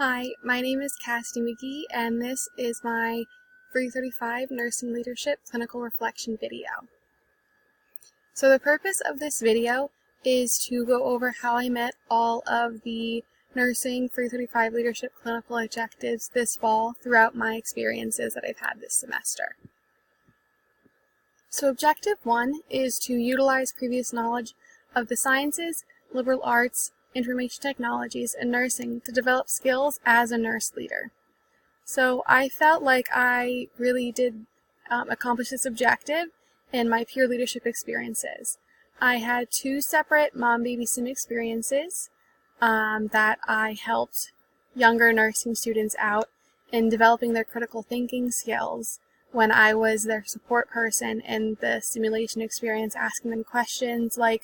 Hi, my name is Cassidy McGee, and this is my 335 Nursing Leadership Clinical Reflection video. So the purpose of this video is to go over how I met all of the Nursing 335 Leadership Clinical objectives this fall throughout my experiences that I've had this semester. So Objective 1 is to utilize previous knowledge of the sciences, liberal arts, information technologies, and nursing to develop skills as a nurse leader. So I felt like I really did accomplish this objective in my peer leadership experiences. I had two separate mom-baby sim experiences that I helped younger nursing students out in developing their critical thinking skills when I was their support person in the simulation experience, asking them questions like,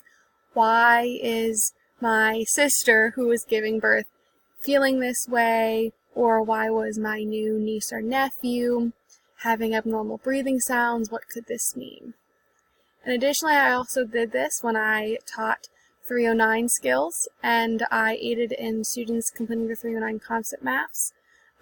why is my sister who was giving birth feeling this way, or why was my new niece or nephew having abnormal breathing sounds, what could this mean? And additionally, I also did this when I taught 309 skills, and I aided in students completing the 309 concept maps.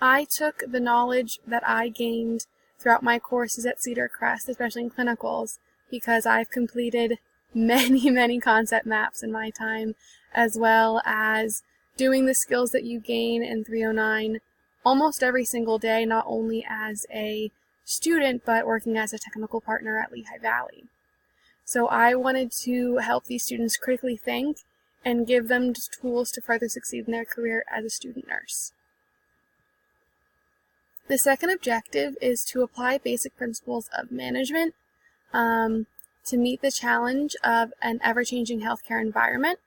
I took the knowledge that I gained throughout my courses at Cedar Crest, especially in clinicals, because I've completed many concept maps in my time, as well as doing the skills that you gain in 309 almost every single day, not only as a student, but working as a technical partner at Lehigh Valley. So I wanted to help these students critically think and give them tools to further succeed in their career as a student nurse. The second objective is to apply basic principles of management to meet the challenge of an ever-changing healthcare environment.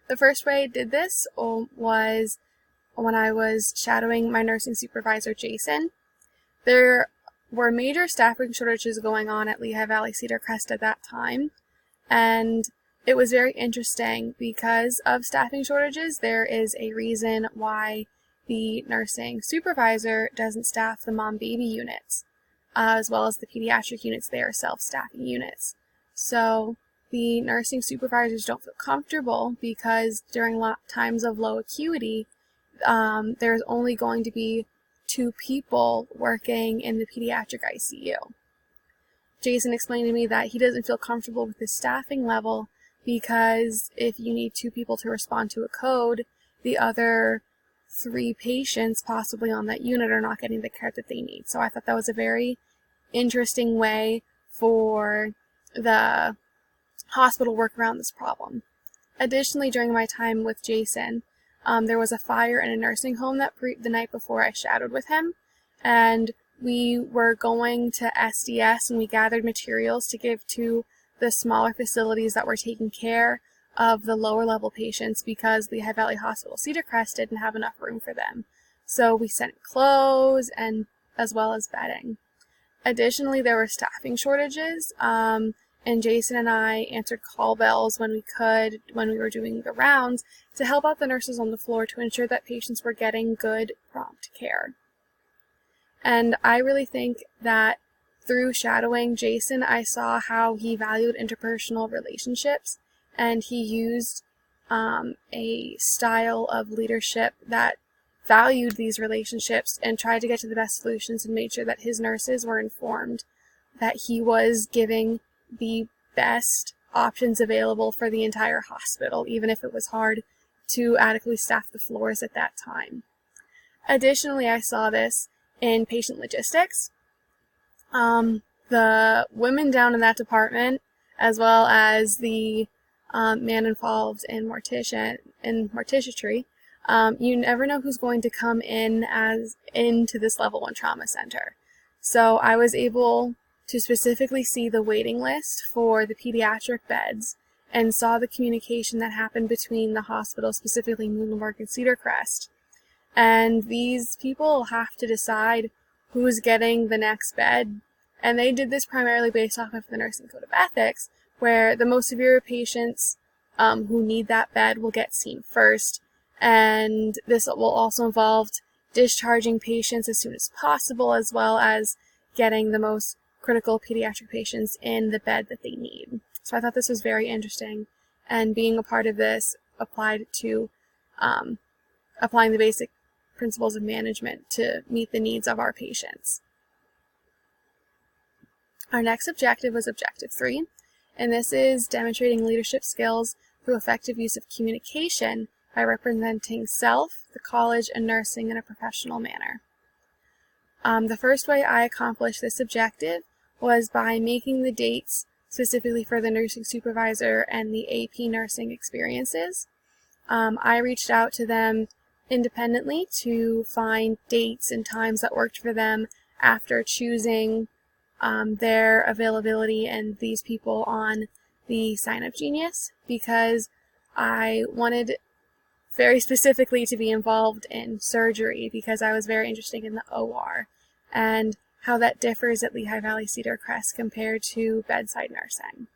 The first way I did this was when I was shadowing my nursing supervisor, Jason. There were major staffing shortages going on at Lehigh Valley Cedar Crest at that time, and it was very interesting because of staffing shortages. There is a reason why the nursing supervisor doesn't staff the mom-baby units, as well as the pediatric units. They are self-staffing units. So the nursing supervisors don't feel comfortable because during times of low acuity, there's only going to be 2 people working in the pediatric ICU. Jason explained to me that he doesn't feel comfortable with the staffing level because if you need 2 people to respond to a code, the other 3 patients possibly on that unit are not getting the care that they need. So I thought that was a very interesting way for the hospital work around this problem. Additionally, during my time with Jason, there was a fire in a nursing home the night before I shadowed with him, and we were going to SDS and we gathered materials to give to the smaller facilities that were taking care of the lower level patients because Lehigh Valley Hospital Cedar Crest didn't have enough room for them. So we sent clothes and as well as bedding. Additionally, there were staffing shortages, and Jason and I answered call bells when we could, when we were doing the rounds, to help out the nurses on the floor to ensure that patients were getting good, prompt care. And I really think that through shadowing Jason, I saw how he valued interpersonal relationships, and he used a style of leadership that valued these relationships and tried to get to the best solutions and made sure that his nurses were informed that he was giving the best options available for the entire hospital, even if it was hard to adequately staff the floors at that time. Additionally, I saw this in patient logistics. The women down in that department, as well as the man involved in morticianry, you never know who's going to come into this level 1 trauma center. So I was able to specifically see the waiting list for the pediatric beds and saw the communication that happened between the hospital, specifically Muhlenberg and Cedar Crest. And these people have to decide who's getting the next bed. And they did this primarily based off of the Nursing Code of Ethics, where the most severe patients who need that bed will get seen first. And this will also involve discharging patients as soon as possible, as well as getting the most critical pediatric patients in the bed that they need. So I thought this was very interesting, and being a part of this applied to applying the basic principles of management to meet the needs of our patients. Our next objective was Objective 3, and this is demonstrating leadership skills through effective use of communication by representing self, the college, and nursing in a professional manner. The first way I accomplished this objective was by making the dates specifically for the nursing supervisor and the AP nursing experiences. I reached out to them independently to find dates and times that worked for them after choosing their availability and these people on the Sign Up Genius, because I wanted very specifically to be involved in surgery because I was very interested in the OR and how that differs at Lehigh Valley Cedar Crest compared to bedside nursing.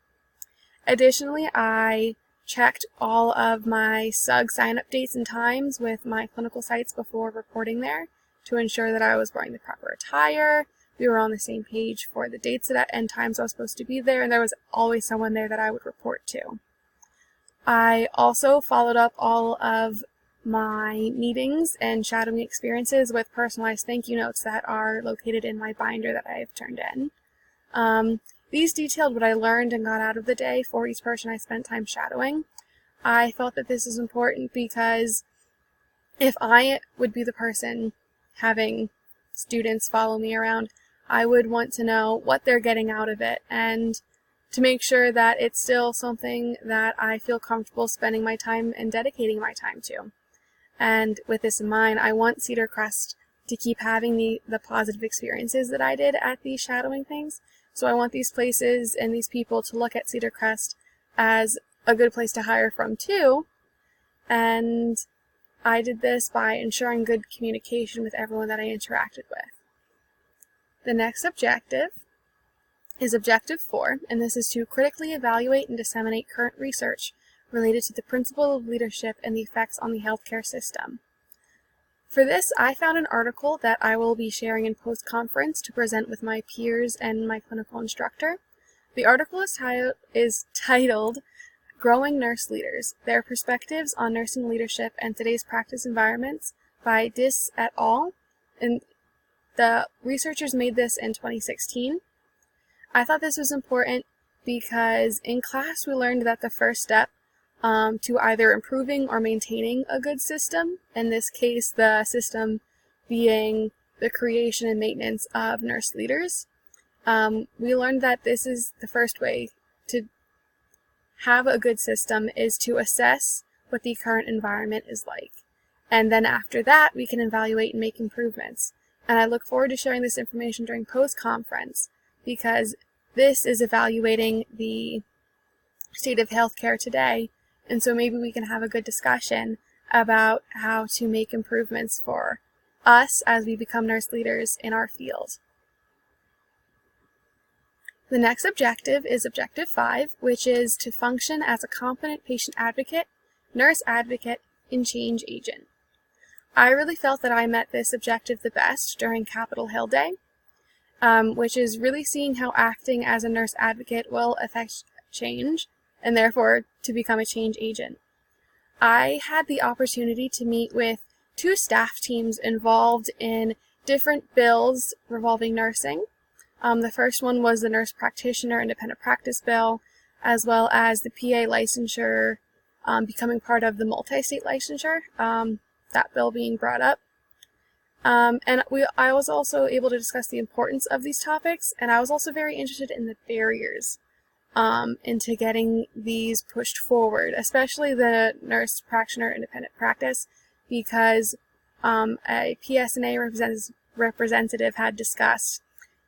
Additionally, I checked all of my SUG sign-up dates and times with my clinical sites before reporting there to ensure that I was wearing the proper attire, we were on the same page for the dates and times I was supposed to be there, and there was always someone there that I would report to. I also followed up all of my meetings and shadowing experiences with personalized thank you notes that are located in my binder that I have turned in. These detailed what I learned and got out of the day for each person I spent time shadowing. I felt that this is important because if I would be the person having students follow me around, I would want to know what they're getting out of it and to make sure that it's still something that I feel comfortable spending my time and dedicating my time to. And with this in mind, I want Cedar Crest to keep having the positive experiences that I did at these shadowing things. So I want these places and these people to look at Cedar Crest as a good place to hire from too. And I did this by ensuring good communication with everyone that I interacted with. The next objective is Objective 4, and this is to critically evaluate and disseminate current research related to the principle of leadership and the effects on the healthcare system. For this, I found an article that I will be sharing in post-conference to present with my peers and my clinical instructor. The article is titled Growing Nurse Leaders, Their Perspectives on Nursing Leadership and Today's Practice Environments by Dis et al. And the researchers made this in 2016. I thought this was important because in class we learned that the first step to either improving or maintaining a good system, in this case the system being the creation and maintenance of nurse leaders, we learned that this is the first way to have a good system is to assess what the current environment is like. And then after that we can evaluate and make improvements. And I look forward to sharing this information during post-conference because this is evaluating the state of healthcare today, and so maybe we can have a good discussion about how to make improvements for us as we become nurse leaders in our field. The next objective is Objective 5, which is to function as a competent patient advocate, nurse advocate, and change agent. I really felt that I met this objective the best during Capitol Hill Day, which is really seeing how acting as a nurse advocate will affect change, and therefore to become a change agent. I had the opportunity to meet with 2 staff teams involved in different bills revolving nursing. The first one was the Nurse Practitioner Independent Practice Bill, as well as the PA licensure becoming part of the multi-state licensure, that bill being brought up. And I was also able to discuss the importance of these topics, and I was also very interested in the barriers into getting these pushed forward, especially the Nurse Practitioner Independent Practice, because a PSNA representative had discussed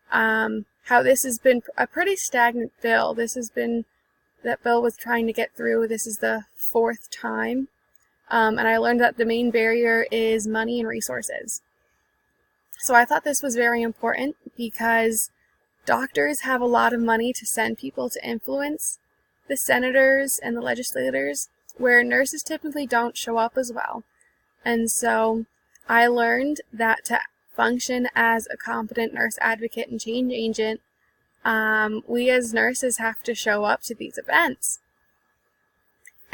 how this has been a pretty stagnant bill. That bill was trying to get through. This is the 4th time, and I learned that the main barrier is money and resources. So I thought this was very important because doctors have a lot of money to send people to influence the senators and the legislators, where nurses typically don't show up as well. And so I learned that to function as a competent nurse advocate and change agent, we as nurses have to show up to these events.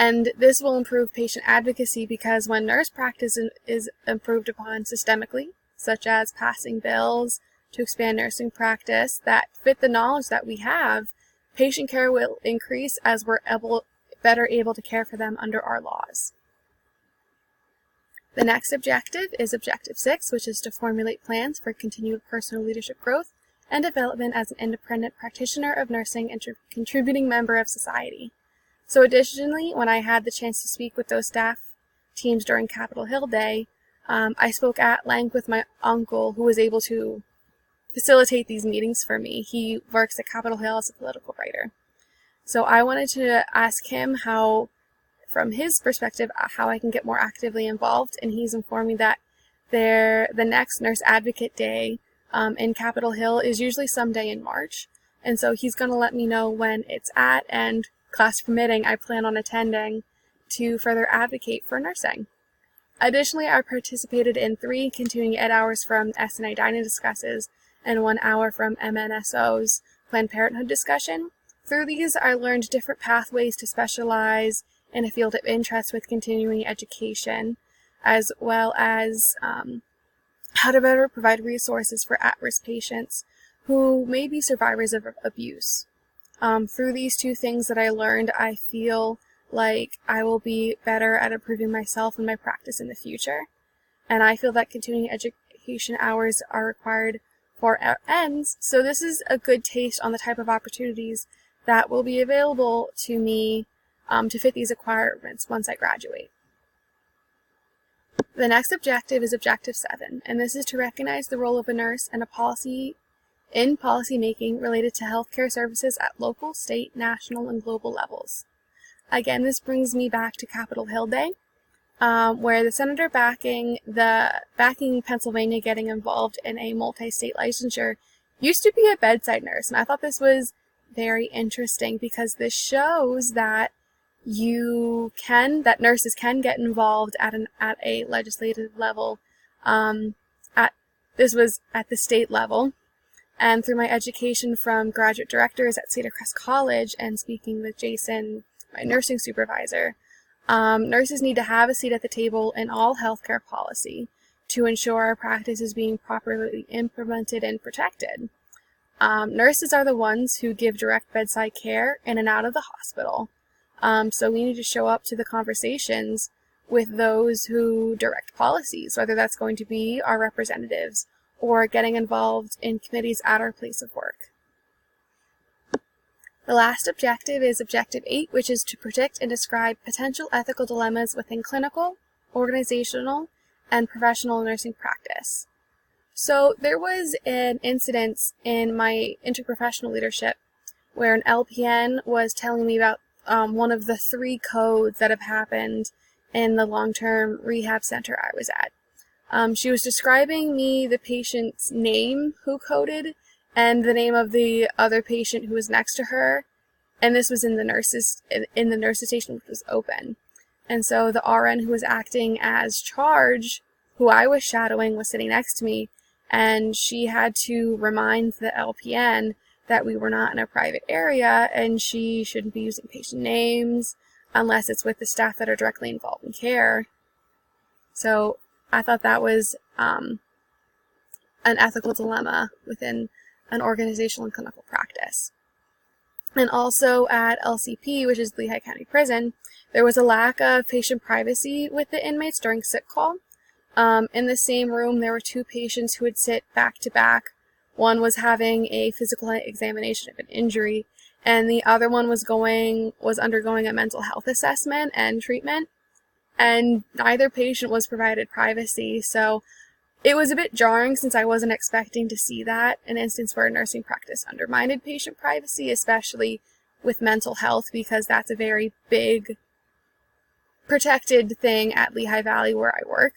And this will improve patient advocacy because when nurse practice is improved upon systemically, such as passing bills to expand nursing practice that fit the knowledge that we have, patient care will increase as we're better able to care for them under our laws. The next objective is Objective 6, which is to formulate plans for continued personal leadership growth and development as an independent practitioner of nursing and contributing member of society. So additionally, when I had the chance to speak with those staff teams during Capitol Hill Day, I spoke at length with my uncle, who was able to facilitate these meetings for me. He works at Capitol Hill as a political writer. So I wanted to ask him how, from his perspective, how I can get more actively involved, and he's informed me that the next Nurse Advocate Day in Capitol Hill is usually someday in March, and so he's going to let me know when it's at, and class permitting, I plan on attending to further advocate for nursing. Additionally, I participated in 3 continuing ed hours from SNI Dining Discusses and 1 hour from MNSO's Planned Parenthood discussion. Through these, I learned different pathways to specialize in a field of interest with continuing education, as well as how to better provide resources for at-risk patients who may be survivors of abuse. Through these 2 things that I learned, I feel like I will be better at improving myself and my practice in the future. And I feel that continuing education hours are required for ends, so this is a good taste on the type of opportunities that will be available to me to fit these requirements once I graduate. The next objective is Objective 7, and this is to recognize the role of a nurse and policy making related to healthcare services at local, state, national, and global levels. Again, this brings me back to Capitol Hill Day, where the senator backing Pennsylvania getting involved in a multi-state licensure used to be a bedside nurse, and I thought this was very interesting because this shows that nurses can get involved at a legislative level. This was at the state level. And through my education from graduate directors at Cedar Crest College and speaking with Jason, my nursing supervisor, nurses need to have a seat at the table in all healthcare policy to ensure our practice is being properly implemented and protected. Nurses are the ones who give direct bedside care in and out of the hospital. So we need to show up to the conversations with those who direct policies, whether that's going to be our representatives or getting involved in committees at our place of work. The last objective is Objective 8, which is to predict and describe potential ethical dilemmas within clinical, organizational, and professional nursing practice. So there was an incident in my interprofessional leadership where an LPN was telling me about one of the 3 codes that have happened in the long-term rehab center I was at. She was describing me the patient's name who coded and the name of the other patient who was next to her, and this was in the nurses station, which was open. And so the RN who was acting as charge, who I was shadowing, was sitting next to me, and she had to remind the LPN that we were not in a private area and she shouldn't be using patient names unless it's with the staff that are directly involved in care. So I thought that was an ethical dilemma within an organizational and clinical practice. And also at LCP, which is Lehigh County Prison, there was a lack of patient privacy with the inmates during sick call. In the same room, there were 2 patients who would sit back to back. One was having a physical examination of an injury, and the other one was undergoing a mental health assessment and treatment, and neither patient was provided privacy. So it was a bit jarring since I wasn't expecting to see that, an instance where nursing practice undermined patient privacy, especially with mental health, because that's a very big protected thing at Lehigh Valley where I work.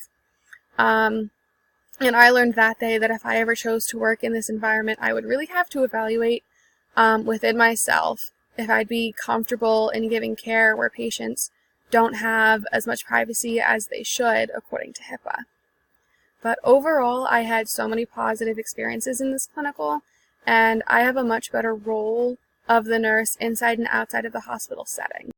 And I learned that day that if I ever chose to work in this environment, I would really have to evaluate within myself if I'd be comfortable in giving care where patients don't have as much privacy as they should according to HIPAA. But overall, I had so many positive experiences in this clinical, and I have a much better role of the nurse inside and outside of the hospital setting.